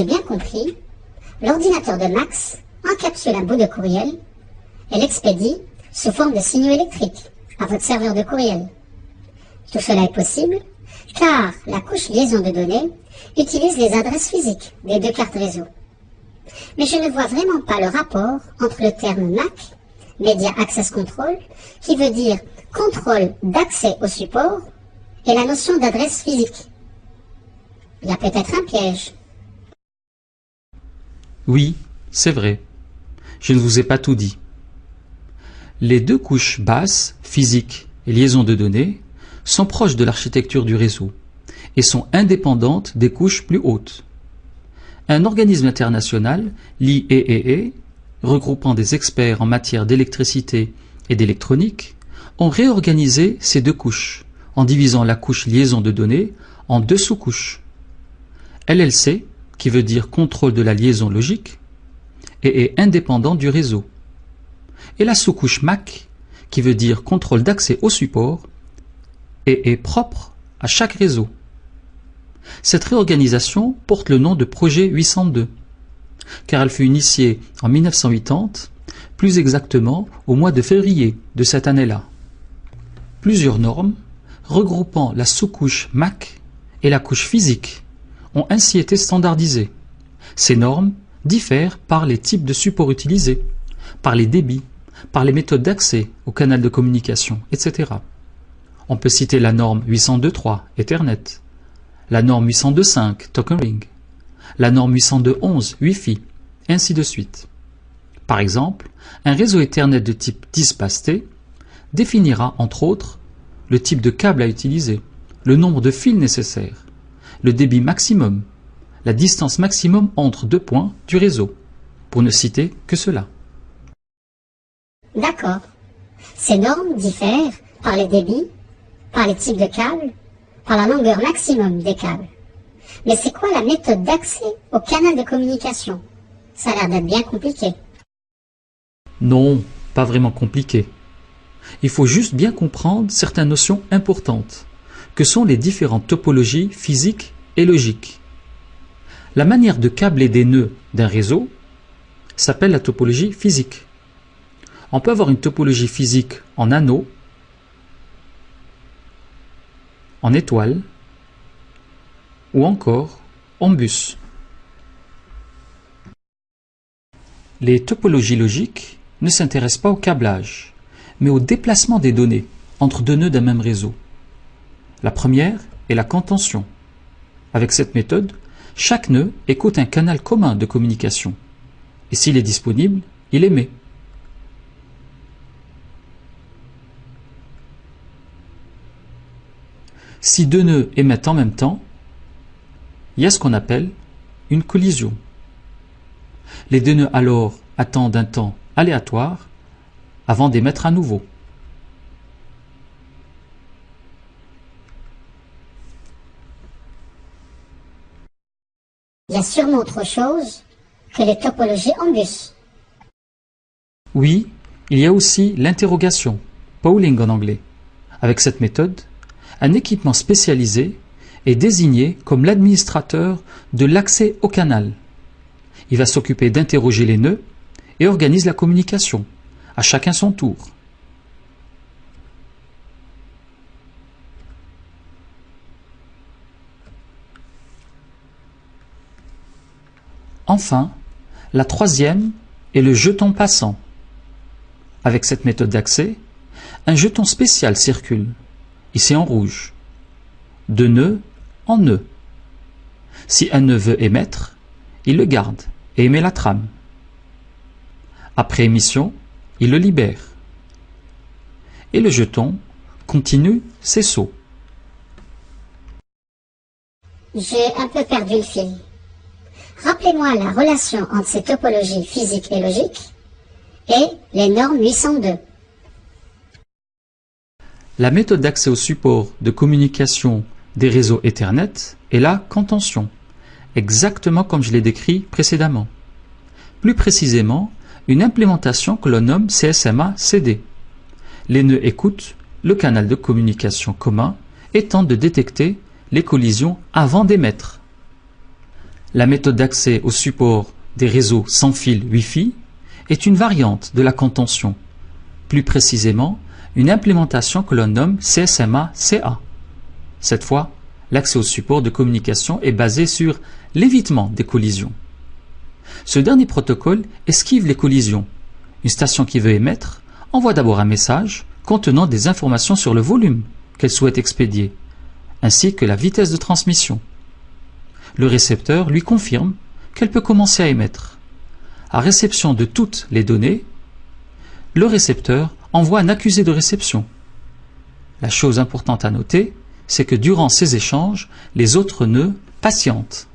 j'ai bien compris, l'ordinateur de Max encapsule un bout de courriel et l'expédie sous forme de signaux électriques à votre serveur de courriel. Tout cela est possible car la couche liaison de données utilise les adresses physiques des deux cartes réseau. Mais je ne vois vraiment pas le rapport entre le terme MAC, Media Access Control, qui veut dire contrôle d'accès au support, et la notion d'adresse physique. Il y a peut-être un piège. Oui, c'est vrai. Je ne vous ai pas tout dit. Les deux couches basses, physique et liaison de données, sont proches de l'architecture du réseau et sont indépendantes des couches plus hautes. Un organisme international, l'IEEE, regroupant des experts en matière d'électricité et d'électronique, ont réorganisé ces deux couches en divisant la couche liaison de données en deux sous-couches. LLC, qui veut dire contrôle de la liaison logique, et est indépendant du réseau. Et la sous-couche MAC, qui veut dire contrôle d'accès au support, et est propre à chaque réseau. Cette réorganisation porte le nom de projet 802, car elle fut initiée en 1980, plus exactement au mois de février de cette année-là. Plusieurs normes, regroupant la sous-couche MAC et la couche physique, ont ainsi été standardisées. Ces normes diffèrent par les types de supports utilisés, par les débits, par les méthodes d'accès au canal de communication, etc. On peut citer la norme 802.3 Ethernet, la norme 802.5 Token Ring, la norme 802.11 Wi-Fi, et ainsi de suite. Par exemple, un réseau Ethernet de type 10 passe T définira entre autres le type de câble à utiliser, le nombre de fils nécessaires, le débit maximum, la distance maximum entre deux points du réseau, pour ne citer que cela. D'accord. Ces normes diffèrent par les débits, par les types de câbles, par la longueur maximum des câbles. Mais c'est quoi la méthode d'accès au canal de communication? Ça a l'air d'être bien compliqué. Non, pas vraiment compliqué. Il faut juste bien comprendre certaines notions importantes, que sont les différentes topologies physiques et logiques. La manière de câbler des nœuds d'un réseau s'appelle la topologie physique. On peut avoir une topologie physique en anneau, en étoile ou encore en bus. Les topologies logiques ne s'intéressent pas au câblage, mais au déplacement des données entre deux nœuds d'un même réseau. La première est la contention. Avec cette méthode, chaque nœud écoute un canal commun de communication, et s'il est disponible, il émet. Si deux nœuds émettent en même temps, il y a ce qu'on appelle une collision. Les deux nœuds alors attendent un temps aléatoire avant d'émettre à nouveau. Il y a sûrement autre chose que les topologies en bus. Oui, il y a aussi l'interrogation, polling en anglais. Avec cette méthode, un équipement spécialisé est désigné comme l'administrateur de l'accès au canal. Il va s'occuper d'interroger les nœuds et organise la communication, à chacun son tour. Enfin, la troisième est le jeton passant. Avec cette méthode d'accès, un jeton spécial circule, ici en rouge, de nœud en nœud. Si un nœud veut émettre, il le garde et émet la trame. Après émission, il le libère. Et le jeton continue ses sauts. J'ai un peu perdu le fil. Rappelez-moi la relation entre ces topologies physiques et logiques et les normes 802. La méthode d'accès au support de communication des réseaux Ethernet est la contention, exactement comme je l'ai décrit précédemment. Plus précisément, une implémentation que l'on nomme CSMA-CD. Les nœuds écoutent le canal de communication commun et tentent de détecter les collisions avant d'émettre. La méthode d'accès au support des réseaux sans fil Wi-Fi est une variante de la contention, plus précisément une implémentation que l'on nomme CSMA-CA. Cette fois, l'accès au support de communication est basé sur l'évitement des collisions. Ce dernier protocole esquive les collisions. Une station qui veut émettre envoie d'abord un message contenant des informations sur le volume qu'elle souhaite expédier, ainsi que la vitesse de transmission. Le récepteur lui confirme qu'elle peut commencer à émettre. À réception de toutes les données, le récepteur envoie un accusé de réception. La chose importante à noter, c'est que durant ces échanges, les autres nœuds patientent.